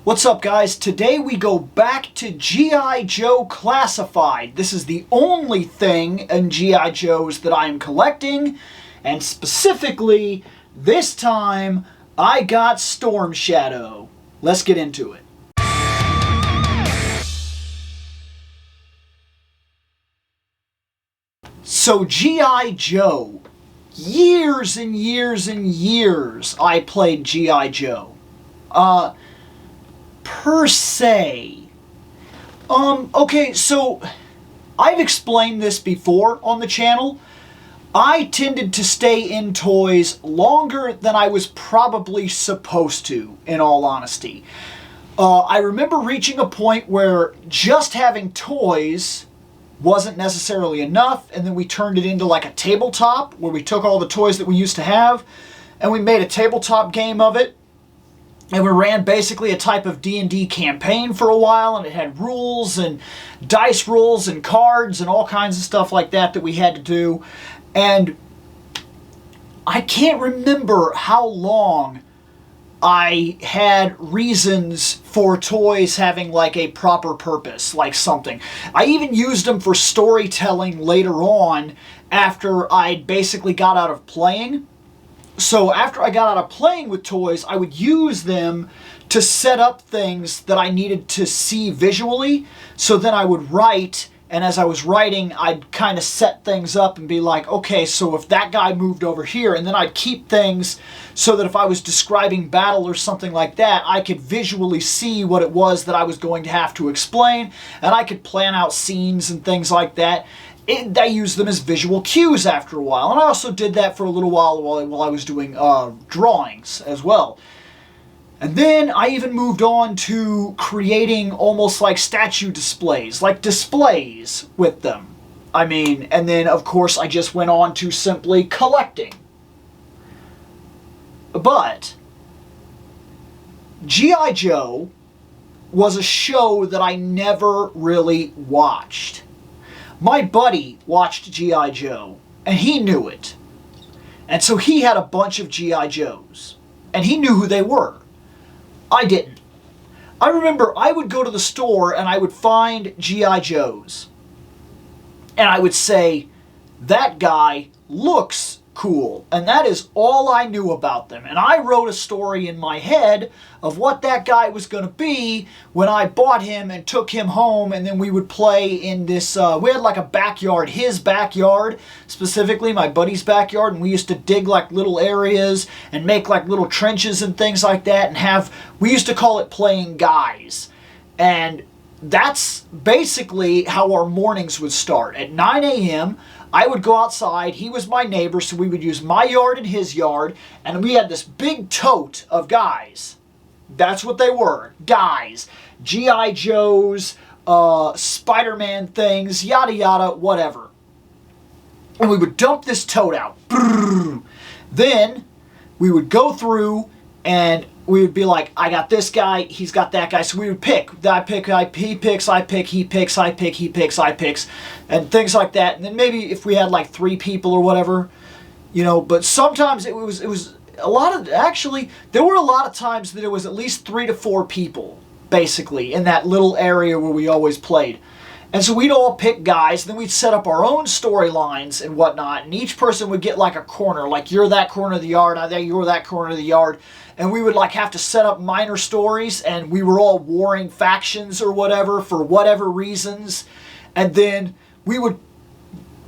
What's up, guys? Today we go back to G.I. Joe Classified. This is the only thing in G.I. Joes that I am collecting, and specifically, this time, I got Storm Shadow. Let's get into it. So G.I. Joe. Years and years and years I played G.I. Joe. Per se. Okay, so I've explained this before on the channel. I tended to stay in toys longer than I was probably supposed to, in all honesty. I remember reaching a point where just having toys wasn't necessarily enough, and then we turned it into like a tabletop where we took all the toys that we used to have and we made a tabletop game of it. And we ran basically a type of D&D campaign for a while, and it had rules and dice rolls and cards and all kinds of stuff like that that we had to do. And I can't remember how long I had reasons for toys having like a proper purpose, like something. I even used them for storytelling later on after I basically got out of playing. So after I got out of playing with toys, I would use them to set up things that I needed to see visually. So then I would write, and as I was writing, I'd kind of set things up and be like, okay, so if that guy moved over here, and then I'd keep things so that if I was describing battle or something like that, I could visually see what it was that I was going to have to explain, and I could plan out scenes and things like that. I used them as visual cues after a while, and I also did that for a little while I was doing drawings as well. And then I even moved on to creating almost like statue displays, like displays with them. I mean, and then of course I just went on to simply collecting. But G.I. Joe was a show that I never really watched. My buddy watched G.I. Joe, and he knew it. And so he had a bunch of G.I. Joes, and he knew who they were. I didn't. I remember I would go to the store and I would find G.I. Joes, and I would say, that guy looks cool, and that is all I knew about them. And I wrote a story in my head of what that guy was going to be when I bought him and took him home, and then we would play in this, we had like a backyard, his backyard, specifically my buddy's backyard, and we used to dig like little areas and make like little trenches and things like that, and we used to call it playing guys. And that's basically how our mornings would start. At 9 a.m., I would go outside. He was my neighbor, so we would use my yard and his yard, and we had this big tote of guys. That's what they were, guys. G.I. Joes, Spider-Man things, yada yada, whatever. And we would dump this tote out. Then we would go through and we would be like, I got this guy, he's got that guy. So we would pick. He picks, I pick, he picks, I pick, he picks, I picks, and things like that. And then maybe if we had like 3 people or whatever, you know, but sometimes it was a lot of, actually, there were a lot of times that it was at least 3 to 4 people, basically, in that little area where we always played. And so we'd all pick guys, and then we'd set up our own storylines and whatnot, and each person would get like a corner, like you're that corner of the yard, you're that corner of the yard, and we would like have to set up minor stories, and we were all warring factions or whatever for whatever reasons, and then we would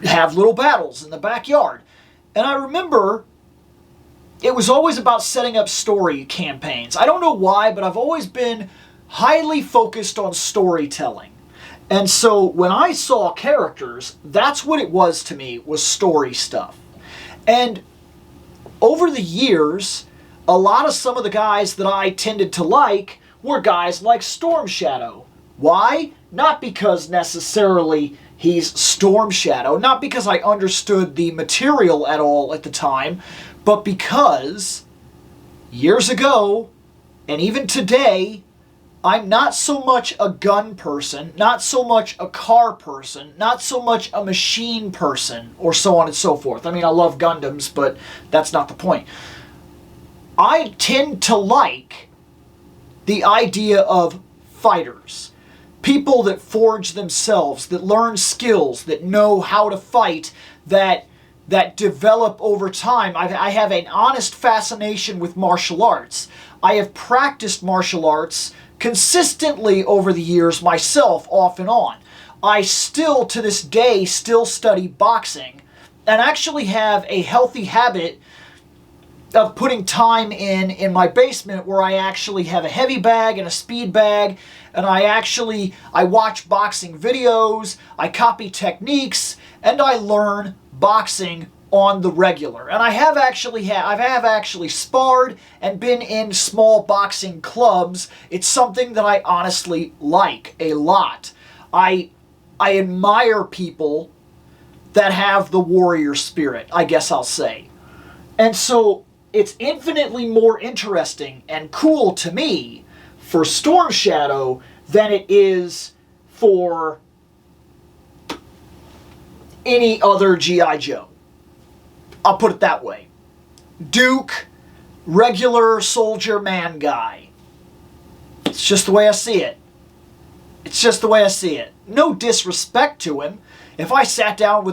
have little battles in the backyard. And I remember it was always about setting up story campaigns. I don't know why, but I've always been highly focused on storytelling. And so when I saw characters, that's what it was to me, was story stuff. And over the years, a lot of some of the guys that I tended to like were guys like Storm Shadow. Why? Not because necessarily he's Storm Shadow, not because I understood the material at all at the time, but because years ago, and even today, I'm not so much a gun person, not so much a car person, not so much a machine person, or so on and so forth. I mean, I love Gundams, but that's not the point. I tend to like the idea of fighters. People that forge themselves, that learn skills, that know how to fight, that develop over time. I have an honest fascination with martial arts. I have practiced martial arts consistently over the years myself, off and on. I still, to this day, still study boxing and actually have a healthy habit of putting time in my basement where I actually have a heavy bag and a speed bag, and I watch boxing videos, I copy techniques, and I learn boxing on the regular. And I have actually sparred and been in small boxing clubs. It's something that I honestly like a lot. I admire people that have the warrior spirit, I guess I'll say. And so it's infinitely more interesting and cool to me for Storm Shadow than it is for any other G.I. Joe. I'll put it that way. Duke, regular soldier man guy. It's just the way I see it. It's just the way I see it. No disrespect to him. If I sat down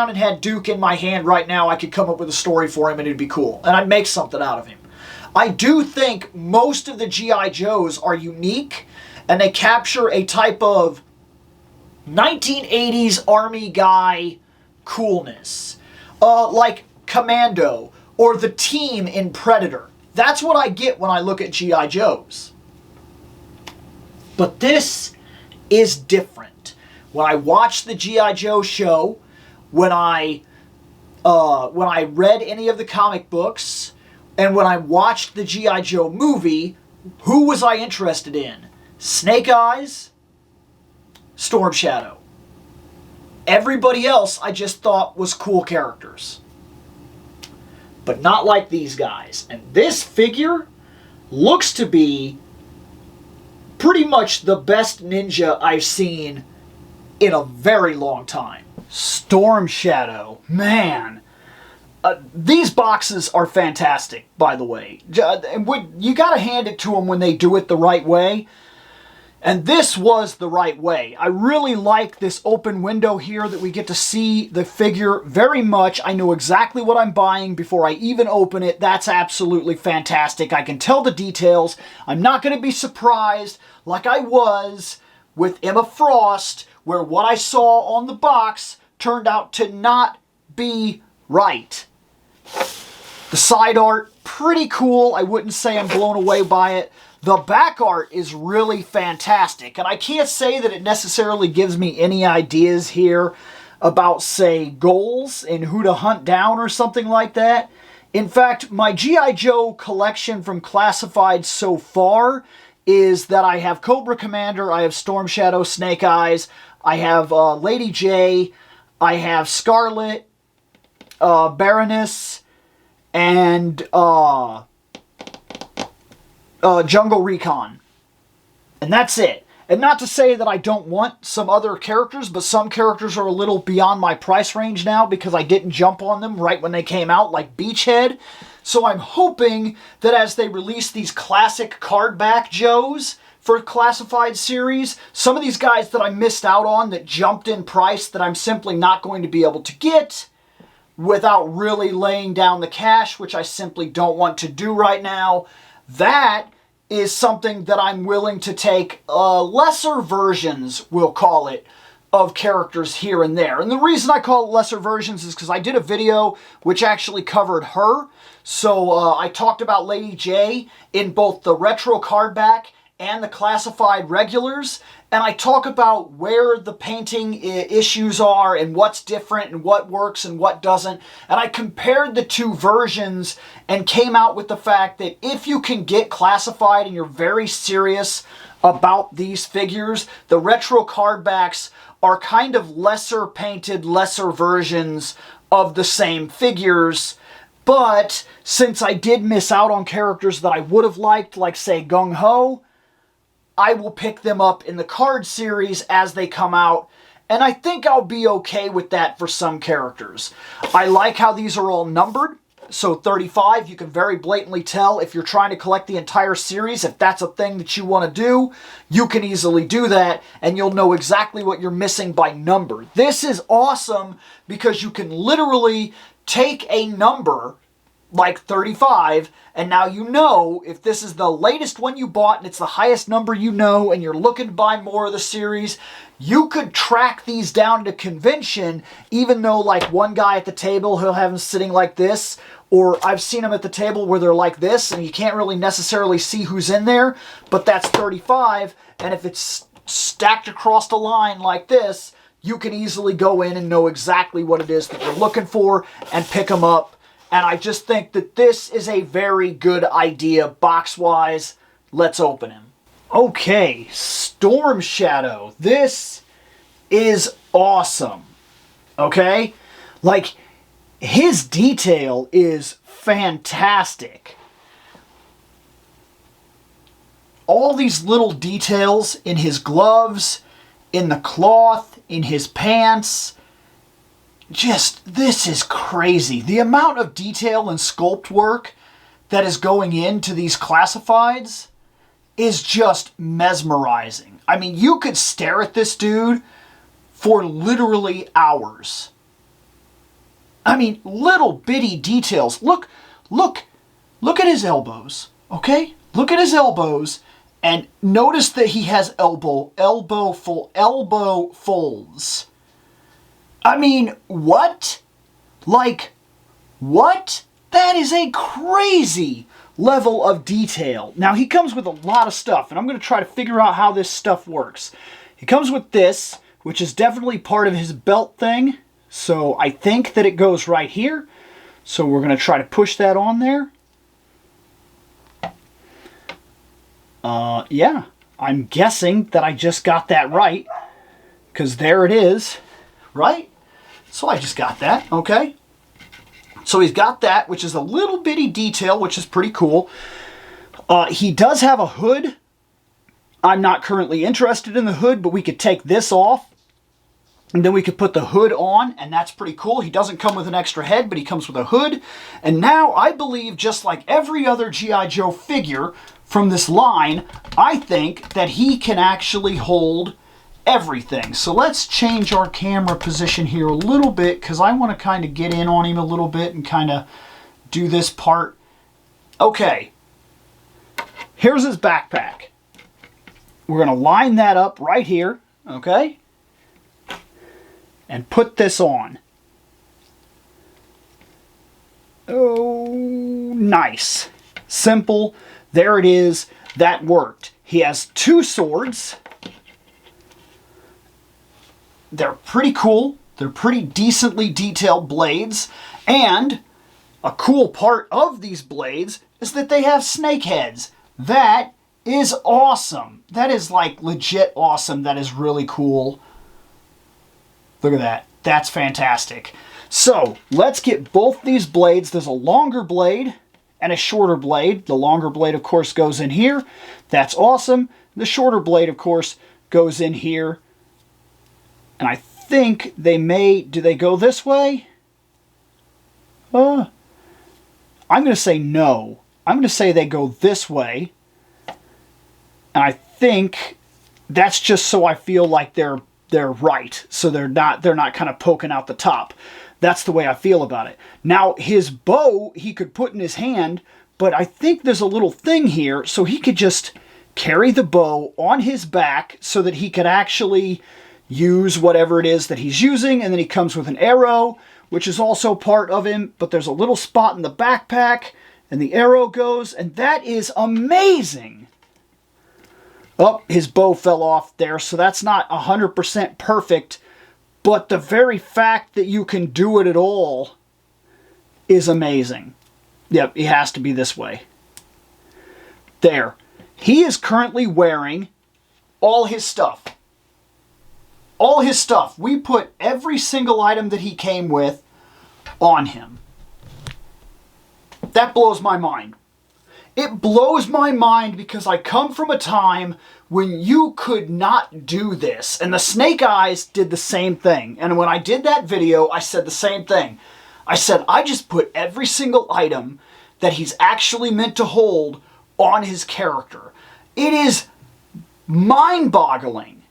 and had Duke in my hand right now, I could come up with a story for him and it'd be cool. And I'd make something out of him. I do think most of the G.I. Joes are unique and they capture a type of 1980s Army guy coolness. Like Commando or the team in Predator. That's what I get when I look at G.I. Joes. But this is different. When I watched the G.I. Joe show, when I read any of the comic books, and when I watched the G.I. Joe movie, who was I interested in? Snake Eyes, Storm Shadow. Everybody else I just thought was cool characters. But not like these guys. And this figure looks to be pretty much the best ninja I've seen in a very long time. Storm Shadow, man. These boxes are fantastic, by the way. You gotta hand it to them when they do it the right way. And this was the right way. I really like this open window here that we get to see the figure very much. I know exactly what I'm buying before I even open it. That's absolutely fantastic. I can tell the details. I'm not going to be surprised like I was with Emma Frost, where what I saw on the box turned out to not be right. The side art, pretty cool. I wouldn't say I'm blown away by it. The back art is really fantastic, and I can't say that it necessarily gives me any ideas here about, say, goals and who to hunt down or something like that. In fact, my G.I. Joe collection from Classified so far is that I have Cobra Commander, I have Storm Shadow, Snake Eyes, I have Lady J, I have Scarlet, Baroness, and Jungle Recon. And that's it. And not to say that I don't want some other characters, but some characters are a little beyond my price range now because I didn't jump on them right when they came out, like Beachhead. So I'm hoping that as they release these classic cardback Joes for Classified series, some of these guys that I missed out on that jumped in price that I'm simply not going to be able to get without really laying down the cash, which I simply don't want to do right now, that is something that I'm willing to take lesser versions, we'll call it, of characters here and there. And the reason I call it lesser versions is because I did a video which actually covered her. So I talked about Lady J in both the retro cardback and the Classified regulars, and I talk about where the painting issues are and what's different and what works and what doesn't. And I compared the two versions and came out with the fact that if you can get Classified and you're very serious about these figures, the retro cardbacks are kind of lesser painted, lesser versions of the same figures. But since I did miss out on characters that I would have liked, like say Gung Ho, I will pick them up in the card series as they come out, and I think I'll be okay with that for some characters. I like how these are all numbered. So 35, you can very blatantly tell if you're trying to collect the entire series, if that's a thing that you want to do, you can easily do that, and you'll know exactly what you're missing by number. This is awesome because you can literally take a number like 35, and now you know if this is the latest one you bought and it's the highest number you know and you're looking to buy more of the series, you could track these down to convention, even though like one guy at the table, he'll have them sitting like this, or I've seen them at the table where they're like this and you can't really necessarily see who's in there, but that's 35, and if it's stacked across the line like this, you can easily go in and know exactly what it is that you're looking for and pick them up. And I just think that this is a very good idea box-wise. Let's open him. Okay, Storm Shadow. This is awesome. Okay? Like, his detail is fantastic. All these little details in his gloves, in the cloth, in his pants. Just, this is crazy. The amount of detail and sculpt work that is going into these classifieds is just mesmerizing. I mean, you could stare at this dude for literally hours. I mean, little bitty details. Look at his elbows, okay? Look at his elbows, and notice that he has elbow folds. I mean, what? Like, what? That is a crazy level of detail. Now, he comes with a lot of stuff, and I'm going to try to figure out how this stuff works. He comes with this, which is definitely part of his belt thing. So I think that it goes right here. So we're going to try to push that on there. Yeah, I'm guessing that I just got that right, because there it is, right? So I just got that, okay? So he's got that, which is a little bitty detail, which is pretty cool. He does have a hood. I'm not currently interested in the hood, but we could take this off, and then we could put the hood on, and that's pretty cool. He doesn't come with an extra head, but he comes with a hood. And now I believe, just like every other G.I. Joe figure from this line, I think that he can actually hold everything. So let's change our camera position here a little bit, because I want to kind of get in on him a little bit and kind of do this part. Okay, here's his backpack. We're going to line that up right here, okay, and put this on. Oh, nice. Simple. There it is. That worked. He has two swords. They're pretty cool. They're pretty decently detailed blades. And a cool part of these blades is that they have snake heads. That is awesome. That is like legit awesome. That is really cool. Look at that. That's fantastic. So let's get both these blades. There's a longer blade and a shorter blade. The longer blade, of course, goes in here. That's awesome. The shorter blade, of course, goes in here. And I think they may... Do they go this way? I'm going to say no. I'm going to say they go this way. And I think that's just so I feel like they're right. So they're not kind of poking out the top. That's the way I feel about it. Now, his bow, he could put in his hand, but I think there's a little thing here, so he could just carry the bow on his back so that he could actually use whatever it is that he's using, and then he comes with an arrow, which is also part of him, but there's a little spot in the backpack, and the arrow goes, and that is amazing. Oh, his bow fell off there, so that's not 100% perfect, but the very fact that you can do it at all is amazing. Yep, it has to be this way. There. He is currently wearing all his stuff. All his stuff. We put every single item that he came with on him. That blows my mind. It blows my mind because I come from a time when you could not do this. And the Snake Eyes did the same thing. And when I did that video, I said the same thing. I said, I just put every single item that he's actually meant to hold on his character. It is mind-boggling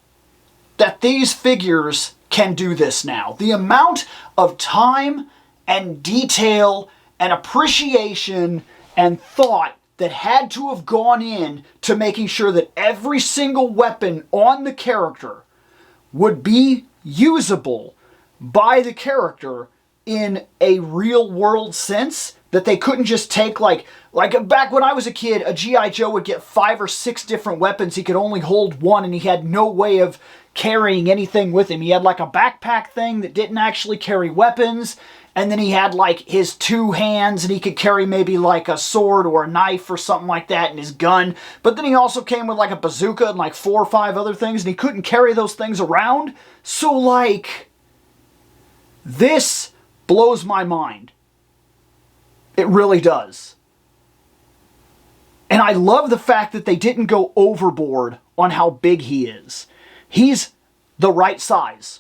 that these figures can do this now. The amount of time and detail and appreciation and thought that had to have gone in to making sure that every single weapon on the character would be usable by the character in a real world sense, that they couldn't just take like back when I was a kid, a G.I. Joe would get 5 or 6 different weapons. He could only hold one and he had no way of carrying anything with him. He had like a backpack thing that didn't actually carry weapons, and then he had like his 2 hands and he could carry maybe like a sword or a knife or something like that and his gun. But then he also came with like a bazooka and like 4 or 5 other things, and he couldn't carry those things around. So like, this blows my mind. It really does. And I love the fact that they didn't go overboard on how big he is. He's the right size.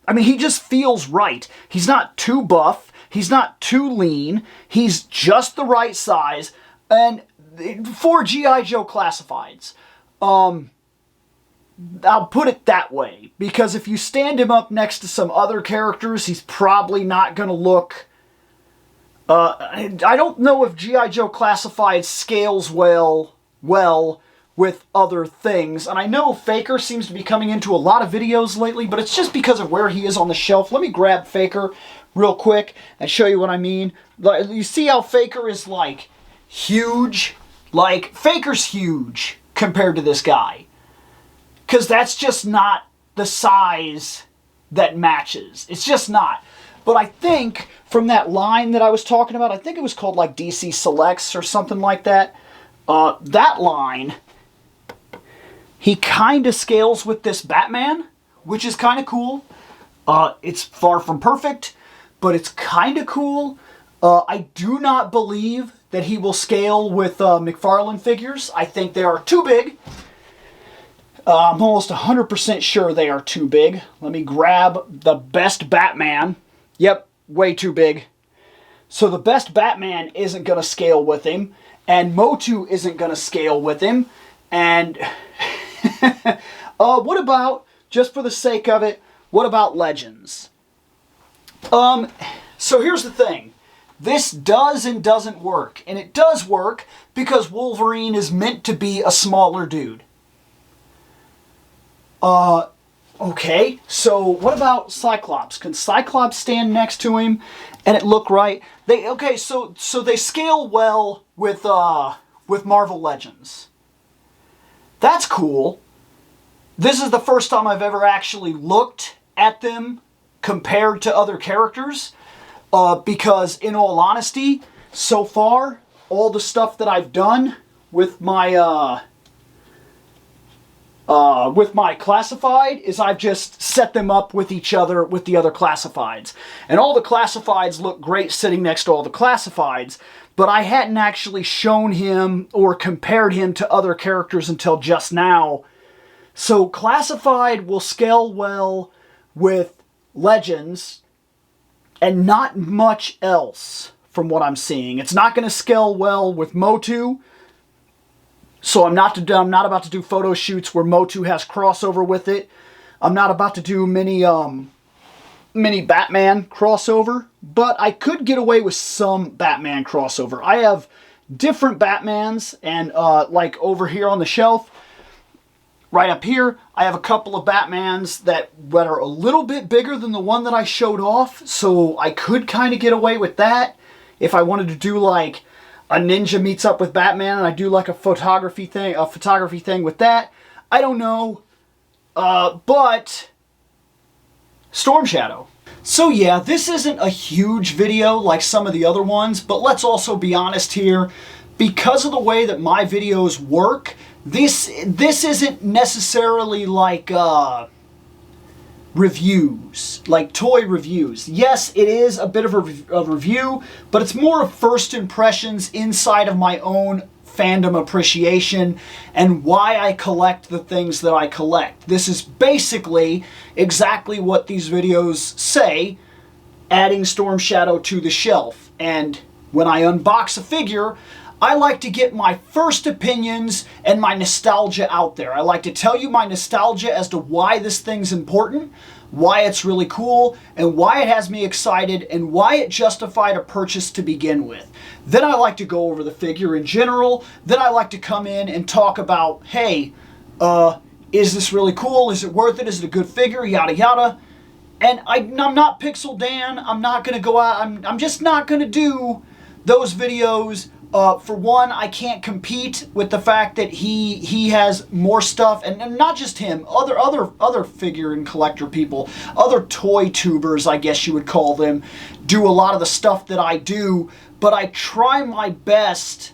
I mean, he just feels right. He's not too buff. He's not too lean. He's just the right size. And for G.I. Joe classifieds, I'll put it that way. Because if you stand him up next to some other characters, he's probably not going to look... I don't know if G.I. Joe Classified scales well with other things. And I know Faker seems to be coming into a lot of videos lately, but it's just because of where he is on the shelf. Let me grab Faker real quick and show you what I mean. You see how Faker is like huge? Like, Faker's huge compared to this guy. Because that's just not the size that matches. It's just not. But I think from that line that I was talking about, I think it was called like DC Selects or something like that. That line, he kind of scales with this Batman, which is kind of cool. It's far from perfect, but it's kind of cool. I do not believe that he will scale with McFarlane figures. I think they are too big. I'm almost 100% sure they are too big. Let me grab the best Batman. Yep, way too big. So the best Batman isn't going to scale with him, and Motu isn't going to scale with him, and what about, just for the sake of it, what about Legends? So here's the thing. This does and doesn't work, and it does work because Wolverine is meant to be a smaller dude. Okay, so what about Cyclops? Can Cyclops stand next to him and it look right? So they scale well with Marvel Legends. That's cool. This is the first time I've ever actually looked at them compared to other characters, because in all honesty, so far, all the stuff that I've done with my classified is I've just set them up with each other with the other classifieds. And all the classifieds look great sitting next to all the classifieds, but I hadn't actually shown him or compared him to other characters until just now. So classified will scale well with Legends and not much else from what I'm seeing. It's not going to scale well with Motu. So I'm not about to do photo shoots where Motu has crossover with it. I'm not about to do many Batman crossover, but I could get away with some Batman crossover. I have different Batmans, and like over here on the shelf, right up here, I have a couple of Batmans that are a little bit bigger than the one that I showed off, so I could kind of get away with that if I wanted to do like a ninja meets up with Batman and I do like a photography thing with that. I don't know. But Storm Shadow. So yeah, this isn't a huge video like some of the other ones, but let's also be honest here. Because of the way that my videos work, this isn't necessarily like reviews, like toy reviews. Yes, it is a bit of a review, but it's more of first impressions inside of my own fandom appreciation and why I collect the things that I collect. This is basically exactly what these videos say. adding Storm Shadow to the shelf. And when I unbox a figure, I like to get my first opinions and my nostalgia out there. I like to tell you my nostalgia as to why this thing's important, why it's really cool, and why it has me excited, and why it justified a purchase to begin with. Then I like to go over the figure in general. Then I like to come in and talk about, hey, is this really cool? Is it worth it? Is it a good figure? Yada yada. And I'm not Pixel Dan. I'm not going to go out. I'm just not going to do those videos. For one, I can't compete with the fact that he has more stuff, and not just him, other figure and collector people, other toy tubers, I guess you would call them, do a lot of the stuff that I do, but I try my best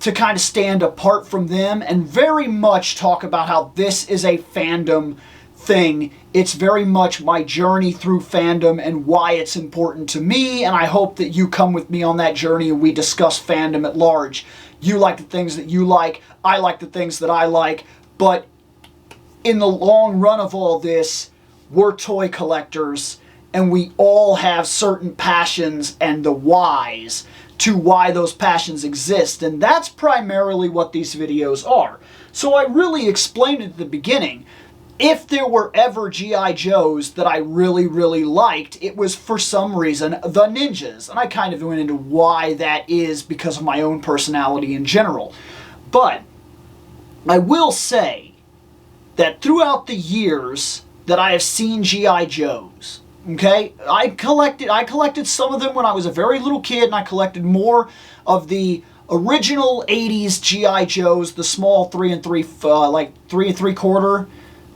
to kind of stand apart from them and very much talk about how this is a fandom thing. It's very much my journey through fandom and why it's important to me, and I hope that you come with me on that journey and we discuss fandom at large. You like the things that you like, I like the things that I like, but in the long run of all this, we're toy collectors and we all have certain passions and the whys to why those passions exist, and that's primarily what these videos are. So I really explained at the beginning, if there were ever G.I. Joes that I really, really liked, it was for some reason the Ninjas. And I kind of went into why that is because of my own personality in general. But I will say that throughout the years that I have seen G.I. Joes, okay, I collected some of them when I was a very little kid, and I collected more of the original 80s G.I. Joes, the small 3 3/4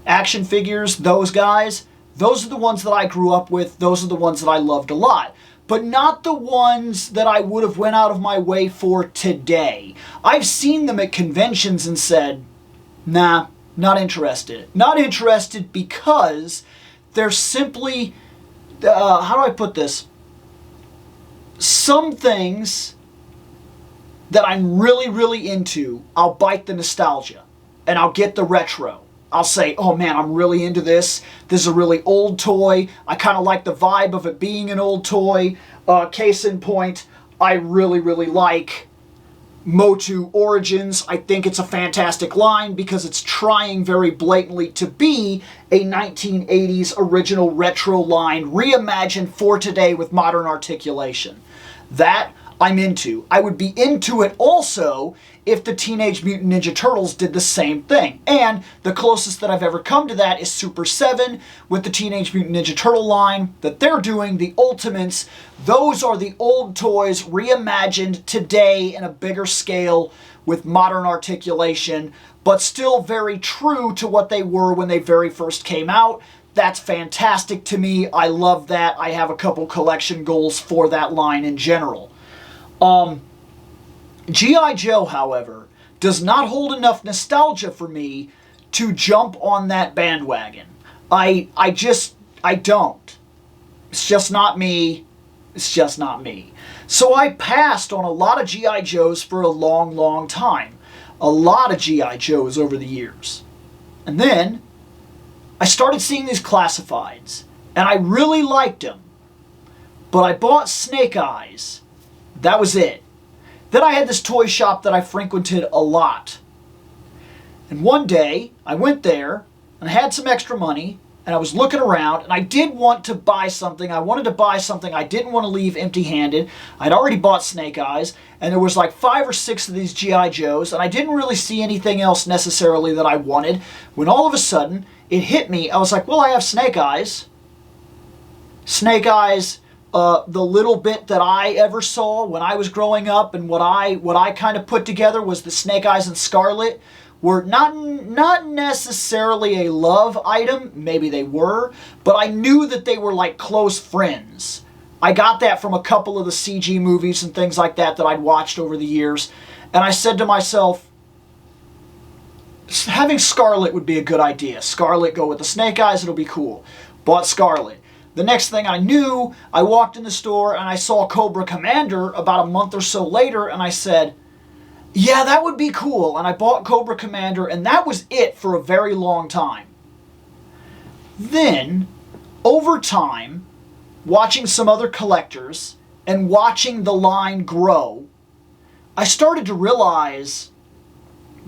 action figures, those guys. Those are the ones that I grew up with. Those are the ones that I loved a lot. But not the ones that I would have went out of my way for today. I've seen them at conventions and said, nah, not interested. Not interested because they're simply, how do I put this? Some things that I'm really, really into, I'll bite the nostalgia and I'll get the retro. I'll say, oh man, I'm really into this. This is a really old toy. I kind of like the vibe of it being an old toy. Case in point, I really, really like Motu Origins. I think it's a fantastic line because it's trying very blatantly to be a 1980s original retro line reimagined for today with modern articulation. That I'm into. I would be into it also if the Teenage Mutant Ninja Turtles did the same thing. And the closest that I've ever come to that is Super 7 with the Teenage Mutant Ninja Turtle line that they're doing, the Ultimates. Those are the old toys reimagined today in a bigger scale with modern articulation, but still very true to what they were when they very first came out. That's fantastic to me. I love that. I have a couple collection goals for that line in general. G.I. Joe, however, does not hold enough nostalgia for me to jump on that bandwagon. I don't. It's just not me. It's just not me. So I passed on a lot of G.I. Joes for a long, long time. A lot of G.I. Joes over the years. And then I started seeing these classifieds, and I really liked them. But I bought Snake Eyes. That was it. Then I had this toy shop that I frequented a lot. And one day, I went there, and I had some extra money, and I was looking around, and I did want to buy something. I wanted to buy something. I didn't want to leave empty-handed. I'd already bought Snake Eyes, and there was like 5 or 6 of these G.I. Joes, and I didn't really see anything else necessarily that I wanted, when all of a sudden, it hit me. I was like, well, I have Snake Eyes. Snake Eyes, the little bit that I ever saw when I was growing up, and what I kind of put together was the Snake Eyes and Scarlet were not necessarily a love item. Maybe they were, but I knew that they were like close friends. I got that from a couple of the CG movies and things like that that I'd watched over the years, and I said to myself, having Scarlet would be a good idea. Scarlet, go with the Snake Eyes, it'll be cool. Bought Scarlet. The next thing I knew, I walked in the store and I saw Cobra Commander about a month or so later, and I said, yeah, that would be cool. And I bought Cobra Commander, and that was it for a very long time. Then, over time, watching some other collectors, and watching the line grow, I started to realize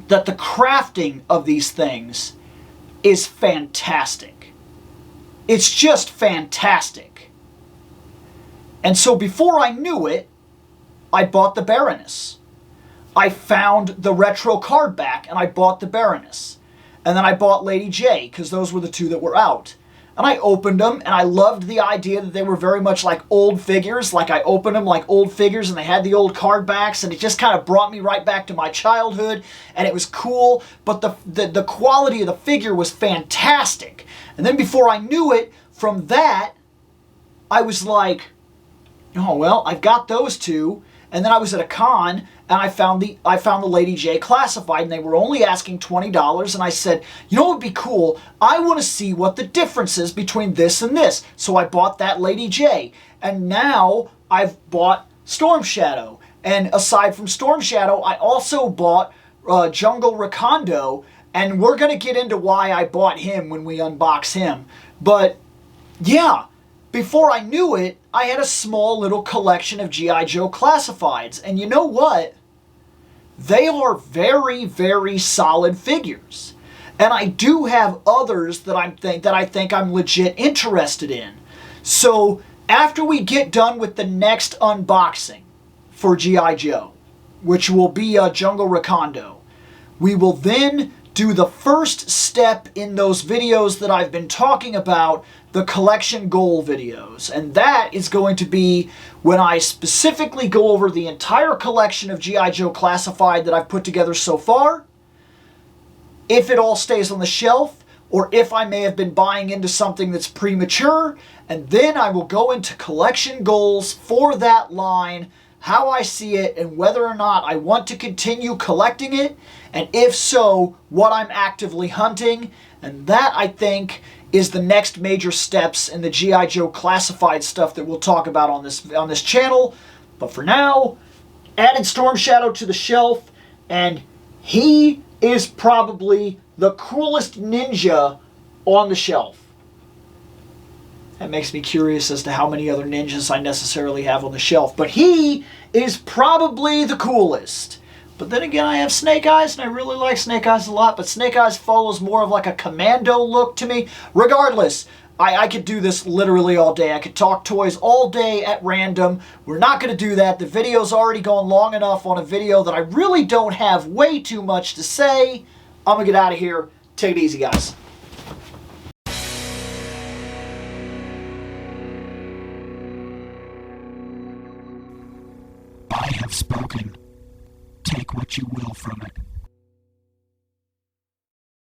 that the crafting of these things is fantastic. It's just fantastic. And so before I knew it, I bought the Baroness. I found the retro card back and I bought the Baroness. And then I bought Lady J, because those were the two that were out. And I opened them, and I loved the idea that they were very much like old figures. Like, I opened them like old figures, and they had the old card backs, and it just kind of brought me right back to my childhood, and it was cool. But the quality of the figure was fantastic. And then before I knew it, from that, I was like, oh, well, I've got those two. And then I was at a con, and I found the Lady J classified, and they were only asking $20, and I said, you know what would be cool? I want to see what the difference is between this and this. So I bought that Lady J, and now I've bought Storm Shadow. And aside from Storm Shadow, I also bought Jungle Recondo, and we're going to get into why I bought him when we unbox him. But yeah, before I knew it, I had a small little collection of G.I. Joe classifieds. And you know what? They are very, very solid figures. And I do have others that I think I'm legit interested in. So after we get done with the next unboxing for G.I. Joe, which will be Jungle Recondo, we will then do the first step in those videos that I've been talking about, the collection goal videos. And that is going to be when I specifically go over the entire collection of G.I. Joe Classified that I've put together so far, if it all stays on the shelf, or if I may have been buying into something that's premature, and then I will go into collection goals for that line, how I see it, and whether or not I want to continue collecting it, and if so, what I'm actively hunting. And that, I think, is the next major steps in the G.I. Joe Classified stuff that we'll talk about on this channel. But for now, added Storm Shadow to the shelf, and he is probably the coolest ninja on the shelf. That makes me curious as to how many other ninjas I necessarily have on the shelf. But he is probably the coolest. But then again, I have Snake Eyes, and I really like Snake Eyes a lot. But Snake Eyes follows more of like a commando look to me. Regardless, I could do this literally all day. I could talk toys all day at random. We're not going to do that. The video's already gone long enough on a video that I really don't have way too much to say. I'm going to get out of here. Take it easy, guys.